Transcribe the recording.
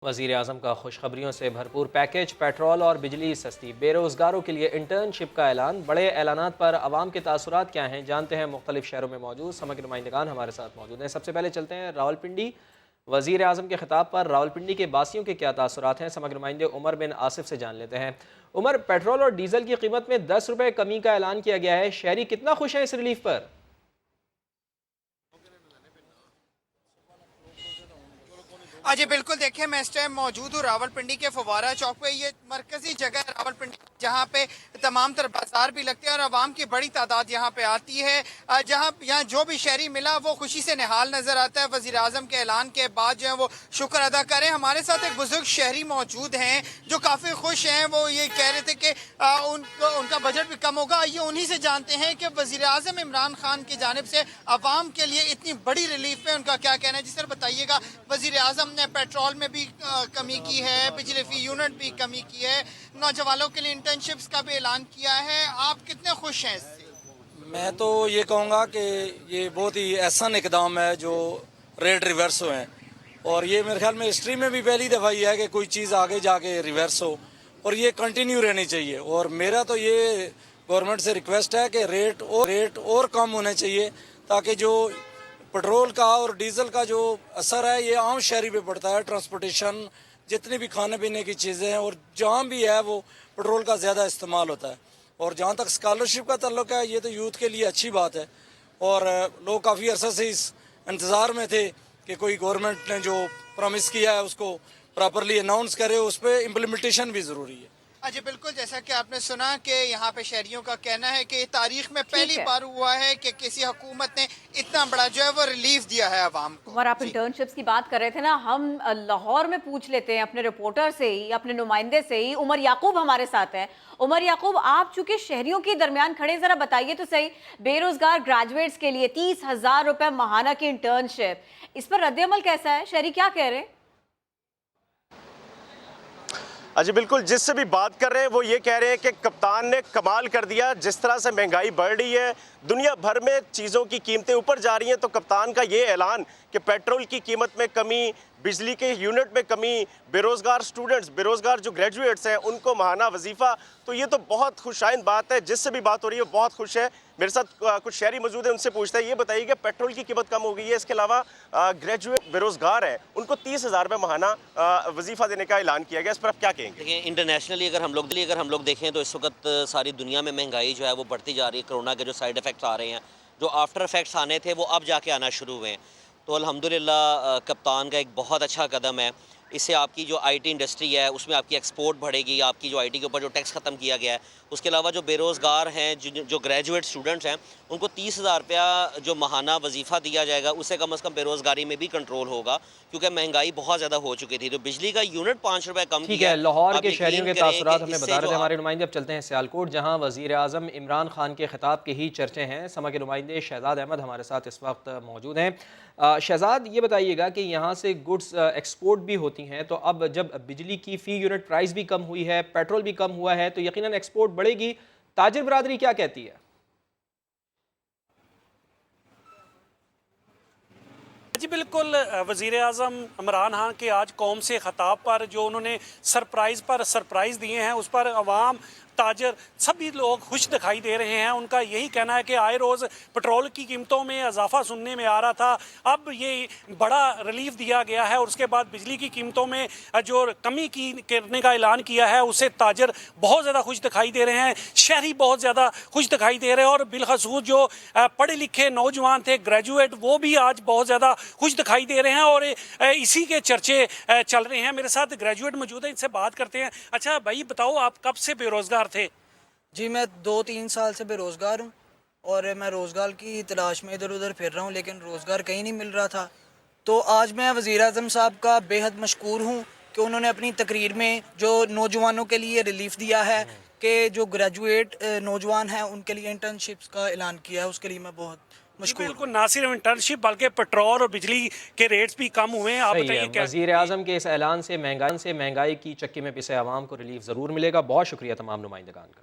वज़ीर आज़म का खुशखबरियों से भरपूर पैकेज, पेट्रोल और बिजली सस्ती, बेरोज़गारों के लिए इंटर्नशिप का ऐलान। बड़े ऐलानात पर आवाम के तासुरात क्या हैं, जानते हैं मुख्तलिफ शहरों में मौजूद समग्र नुमाइंदगान हमारे साथ मौजूद हैं। सबसे पहले चलते हैं रावलपिंडी। वज़ीर आज़म के खिताब पर रावलपिंडी के बासियों के क्या तासुरात हैं, समग्र नुमाइंदे उमर बिन आसिफ से जान लेते हैं। उमर, पेट्रोल और डीजल की कीमत में 10 रुपये कमी का ऐलान किया गया है, शहरी कितना खुश है इस रिलीफ पर? जी बिल्कुल, देखिए मैं इस टाइम मौजूद हूँ रावलपिंडी के फवारा चौक पे। ये मरकजी जगह है रावलपिंडी जहाँ पे तमाम तरह बाजार भी लगते हैं और आवाम की बड़ी तादाद यहाँ पे आती है। जहाँ यहाँ जो भी शहरी मिला वो खुशी से निहाल नजर आता है। वज़ीर आज़म के ऐलान के बाद जो है वो शुक्र अदा करें। हमारे साथ एक बुजुर्ग शहरी मौजूद हैं जो काफ़ी खुश हैं। वो ये कह रहे थे कि उनका बजट भी कम होगा। ये उन्हीं से जानते हैं कि वज़ीर आज़म इमरान खान की जानिब से आवाम के लिए इतनी बड़ी रिलीफ है, उनका क्या कहना है। जिस तरह बताइएगा, वज़ीर आज़म ने पेट्रोल में भी कमी की है, बिजली फी यूनिट भी कमी की है, नौजवानों के लिए इंटर्नशिप्स का भी ऐलान किया है। आप कितने खुश हैं इससे? मैं तो ये कहूँगा कि ये बहुत ही एहसन इकदाम है जो रेट रिवर्स हुए हैं, और ये मेरे ख्याल में हिस्ट्री में भी पहली दफ़ा ही है कि कोई चीज़ आगे जाके रिवर्स हो, और ये कंटिन्यू रहनी चाहिए। और मेरा तो ये गवर्नमेंट से रिक्वेस्ट है कि रेट और कम होने चाहिए, ताकि जो पेट्रोल का और डीजल का जो असर है ये आम शहरी पे पड़ता है। ट्रांसपोर्टेशन, जितनी भी खाने पीने की चीज़ें हैं, और जहाँ भी है वो पेट्रोल का ज़्यादा इस्तेमाल होता है। और जहाँ तक स्कॉलरशिप का ताल्लुक है, ये तो यूथ के लिए अच्छी बात है, और लोग काफ़ी अरसे से इस इंतज़ार में थे कि कोई गवर्नमेंट ने जो प्रॉमिस किया है उसको प्रॉपरली अनाउंस करे, उस पर इम्प्लीमेंटेशन भी ज़रूरी है। जी बिल्कुल, जैसा कि आपने सुना कि यहाँ पे शहरियों का कहना है कि तारीख में पहली बार हुआ है कि किसी हुकूमत ने इतना बड़ा जो है वो रिलीफ दिया है आवाम को। और आप इंटर्नशिप्स की बात कर रहे थे ना, हम लाहौर में पूछ लेते हैं अपने रिपोर्टर से ही, अपने नुमाइंदे से ही। उमर याकूब हमारे साथ हैं। उमर याकूब, आप चूंकि शहरियों के दरमियान खड़े, जरा बताइए तो सही, बेरोजगार ग्रेजुएट्स के लिए 30,000 रुपए माहाना की इंटर्नशिप, इस पर रद्द-ए-अमल कैसा है? शहरी क्या कह रहे हैं? जी बिल्कुल, जिससे भी बात कर रहे हैं वो ये कह रहे हैं कि कप्तान ने कमाल कर दिया। जिस तरह से महंगाई बढ़ रही है, दुनिया भर में चीज़ों की कीमतें ऊपर जा रही हैं, तो कप्तान का ये ऐलान कि पेट्रोल की कीमत में कमी, बिजली के यूनिट में कमी, बेरोज़गार स्टूडेंट्स, बेरोज़गार जो ग्रेजुएट्स हैं उनको माहाना वजीफ़ा, तो ये तो बहुत खुशाइंद बात है। जिससे भी बात हो रही है वो बहुत खुश है। मेरे साथ कुछ शहरी मौजूद है, उनसे पूछते हैं। ये बताइए कि पेट्रोल की कीमत कम हो गई है, इसके अलावा ग्रेजुएट बेरोज़गार हैं उनको 30,000 रुपये माहाना वजीफ़ा देने का ऐलान किया गया, इस पर आप क्या कहेंगे? देखिए, इंटरनेशनली अगर हम लोग देखें तो इस वक्त सारी दुनिया में महंगाई जो है वो बढ़ती जा रही है। कोरोना के जो साइड इफ़ेक्ट्स आ रहे हैं, जो आफ्टर इफ़ेक्ट्स आने थे वो अब जाके आना शुरू हुए हैं। तो अल्हम्दुलिल्लाह कप्तान का एक बहुत अच्छा कदम है। इससे आपकी जो आईटी इंडस्ट्री है उसमें आपकी एक्सपोर्ट बढ़ेगी। आपकी जो आईटी के ऊपर जो टैक्स ख़त्म किया गया है, उसके अलावा जो बेरोज़गार हैं, जो ग्रेजुएट स्टूडेंट्स हैं, उनको 30,000 रुपया जो माहाना वजीफ़ा दिया जाएगा, उससे कम से कम बेरोज़गारी में भी कंट्रोल होगा, क्योंकि महंगाई बहुत ज़्यादा हो चुकी थी। तो बिजली का यूनिट 5 रुपये कम ठीक किया है, है। लाहौर आप के शहरियों के यकीन करें तासुरात कि हमें इससे बता रहे जो थे हमारे नुमाइंदे। अब चलते हैं सियालकोट, जहाँ वज़ीर आज़म इमरान खान के खिताब के ही चर्चे हैं। समग्र नुमाइंदे शहजाद अहमद हमारे साथ इस वक्त मौजूद हैं। शहजाद, ये बताइएगा कि यहाँ से गुड्स एक्सपोर्ट भी होती हैं, तो अब जब बिजली की फ़ी यूनिट प्राइस भी कम हुई है, पेट्रोल भी कम हुआ है, तो यकीनन एक्सपोर्ट बढ़ेगी। ताजिर बरादरी क्या कहती है? जी बिल्कुल, वज़ीर आज़म इमरान खान के आज कौम से ख़ताब पर जो उन्होंने सरप्राइज़ दिए हैं, उस पर अवाम, ताजर, सभी लोग खुश दिखाई दे रहे हैं। उनका यही कहना है कि आए रोज़ पेट्रोल की कीमतों में इजाफा सुनने में आ रहा था, अब ये बड़ा रिलीफ दिया गया है, और उसके बाद बिजली की कीमतों में जो कमी करने का ऐलान किया है, उससे ताजर बहुत ज़्यादा खुश दिखाई दे रहे हैं, शहरी बहुत ज़्यादा खुश दिखाई दे रहे हैं। और बिलखसूस जो पढ़े लिखे नौजवान थे, ग्रेजुएट, वो भी आज बहुत ज़्यादा खुश दिखाई दे रहे हैं, और इसी के चर्चे चल रहे हैं। मेरे साथ ग्रेजुएट मौजूद है, इनसे बात करते हैं। अच्छा भाई, बताओ आप कब से बेरोज़गार थे? जी मैं 2-3 साल से बेरोज़गार हूँ, और मैं रोज़गार की तलाश में इधर उधर फिर रहा हूँ, लेकिन रोज़गार कहीं नहीं मिल रहा था। तो आज मैं वज़ीर आज़म साहब का बेहद मशकूर हूँ कि उन्होंने अपनी तकरीर में जो नौजवानों के लिए रिलीफ दिया है, कि जो ग्रेजुएट नौजवान हैं उनके लिए इंटर्नशिप्स का ऐलान किया है, उसके लिए मैं बहुत मशकूर। बिल्कुल, ना सिर्फ इंटर्नशिप बल्कि पेट्रोल और बिजली के रेट्स भी कम हुए हैं। आप बताइए क्या? वज़ीर आज़म के इस ऐलान से महंगाई की चक्की में पिसे आवाम को रिलीफ ज़रूर मिलेगा। बहुत शुक्रिया तमाम नुमाइंदगान का।